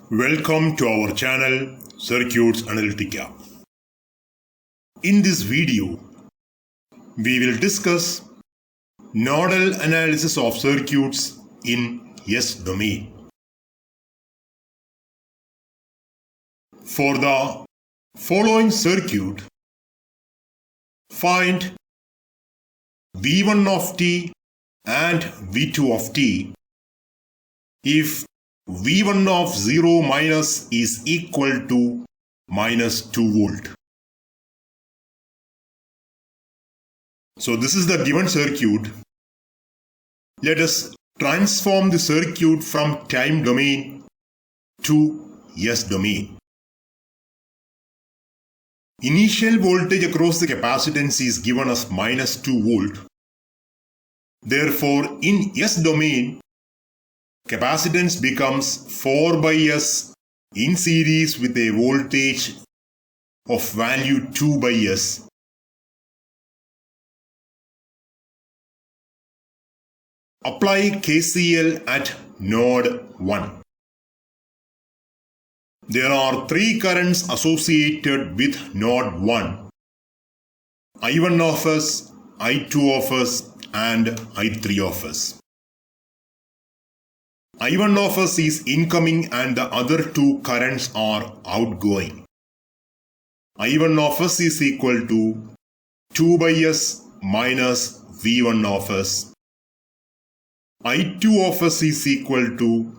Welcome to our channel Circuits Analytica. In this video, we will discuss nodal analysis of circuits in S domain. For the following circuit, find V1 of t and V2 of t if V1 of 0 minus is equal to minus 2 volt. So this is the given circuit. Let us transform the circuit from time domain to S domain. Initial voltage across the capacitance is given as minus 2 volt. Therefore, in S domain, capacitance becomes 4 by S in series with a voltage of value 2 by S. Apply KCL at node 1. There are three currents associated with node 1. I1 of S, I2 of S and I3 of S. I1 of S is incoming and the other two currents are outgoing. I1 of S is equal to 2 by S minus V1 of S. I2 of S is equal to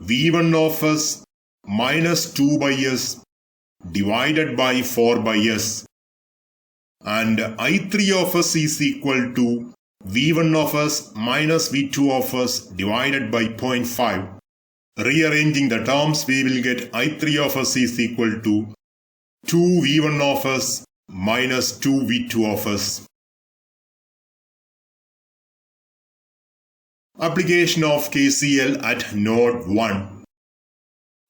V1 of S minus 2 by S divided by 4 by S. And I3 of S is equal to V1 of S minus V2 of S divided by 0.5. Rearranging the terms, we will get I3 of S is equal to 2 V1 of S minus 2 V2 of S. Application of KCL at node 1.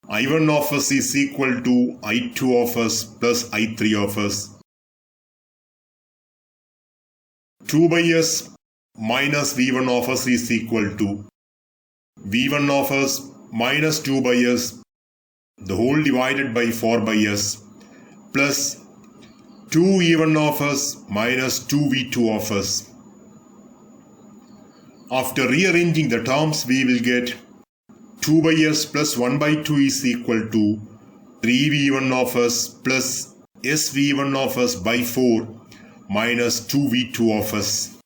I1 of S is equal to I2 of S plus I3 of S. 2 by S minus V1 of S is equal to V1 of S minus 2 by S, the whole divided by 4 by S, plus 2 V1 of S minus 2 V2 of S. After rearranging the terms, we will get 2 by S plus 1 by 2 is equal to 3 V1 of S plus S V1 of S by 4 minus 2 V2 of S.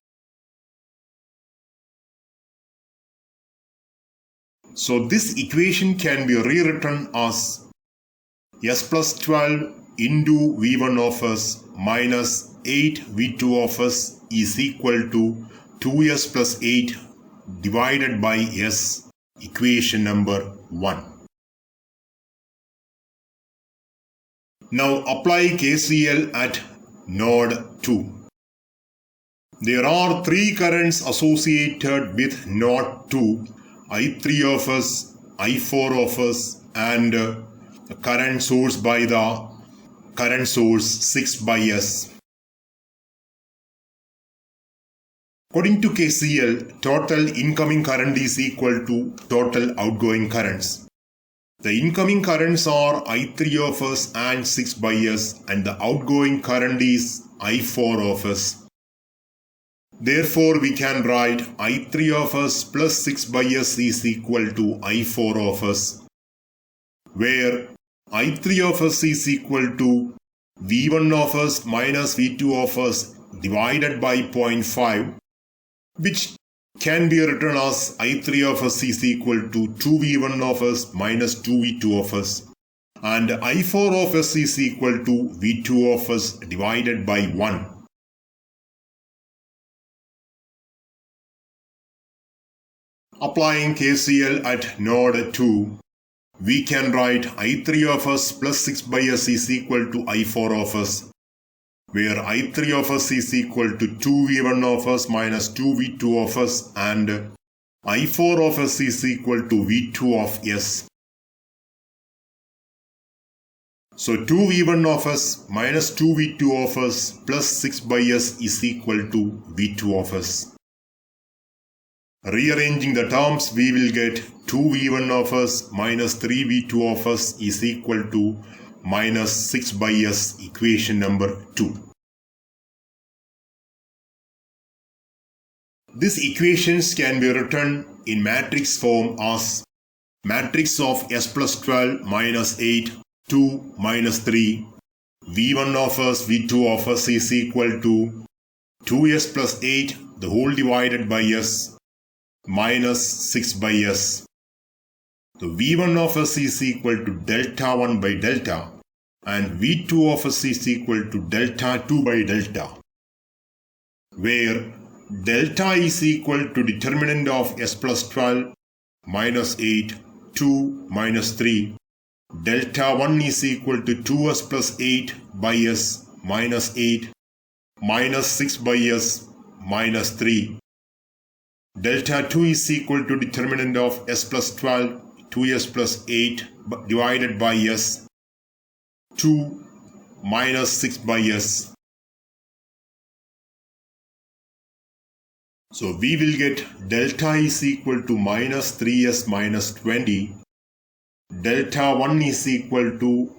So this equation can be rewritten as S plus 12 into V1 of S minus 8 V2 of S is equal to 2S plus 8 divided by S, equation number 1. Now apply KCL at node 2. There are three currents associated with node 2. I3 of S, I4 of S and the current source by the current source 6 by S. According to KCL, total incoming current is equal to total outgoing currents. The incoming currents are I3 of S and 6 by S and the outgoing current is I4 of S. Therefore, we can write I3 of S plus 6 by S is equal to I4 of S, where I3 of S is equal to V1 of S minus V2 of S divided by 0.5, which can be written as I3 of S is equal to 2 V1 of S minus 2 V2 of S, and I4 of S is equal to V2 of S divided by 1. Applying KCL at node 2, we can write I3 of S plus 6 by S is equal to I4 of S, where I3 of S is equal to 2 V1 of S minus 2 V2 of S and I4 of S is equal to V2 of S. So 2 V1 of S minus 2 V2 of S plus 6 by S is equal to V2 of S. Rearranging the terms, we will get 2v1 of s minus 3v2 of s is equal to minus 6 by s, equation number 2. These equations can be written in matrix form as matrix of s plus 12 minus 8, 2 minus 3. v1 of s, v2 of s is equal to 2s plus 8 the whole divided by s minus 6 by s. So v1 of s is equal to delta 1 by delta and v2 of s is equal to delta 2 by delta, where delta is equal to determinant of s plus 12 minus 8, 2 minus 3. Delta 1 is equal to 2s plus 8 by s minus 8 minus 6 by s minus 3. Delta 2 is equal to determinant of s plus 12, 2s plus 8 divided by s, 2 minus 6 by s. So we will get delta is equal to minus 3s minus 20. Delta 1 is equal to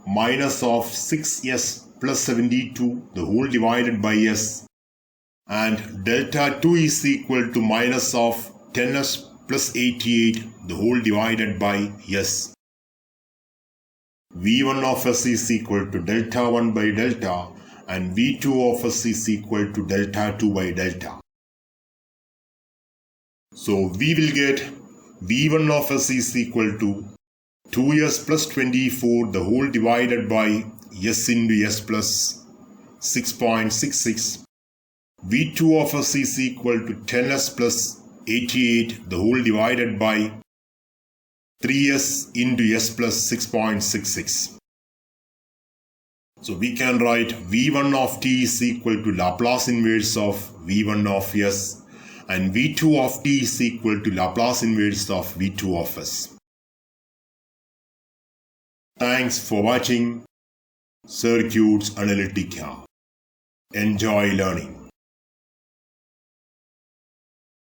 minus of 6s plus 72 the whole divided by s, and delta 2 is equal to minus of 10s plus 88 the whole divided by s. v1 of s is equal to delta 1 by delta and v2 of s is equal to delta 2 by delta. So we will get v1 of s is equal to 2s plus 24 the whole divided by s into s plus 6.66. v2 of s is equal to 10s plus 88 the whole divided by 3s into s plus 6.66. So we can write v1 of t is equal to Laplace inverse of v1 of s and v2 of t is equal to Laplace inverse of v2 of s. Thanks for watching Circuits Analytica. Enjoy learning.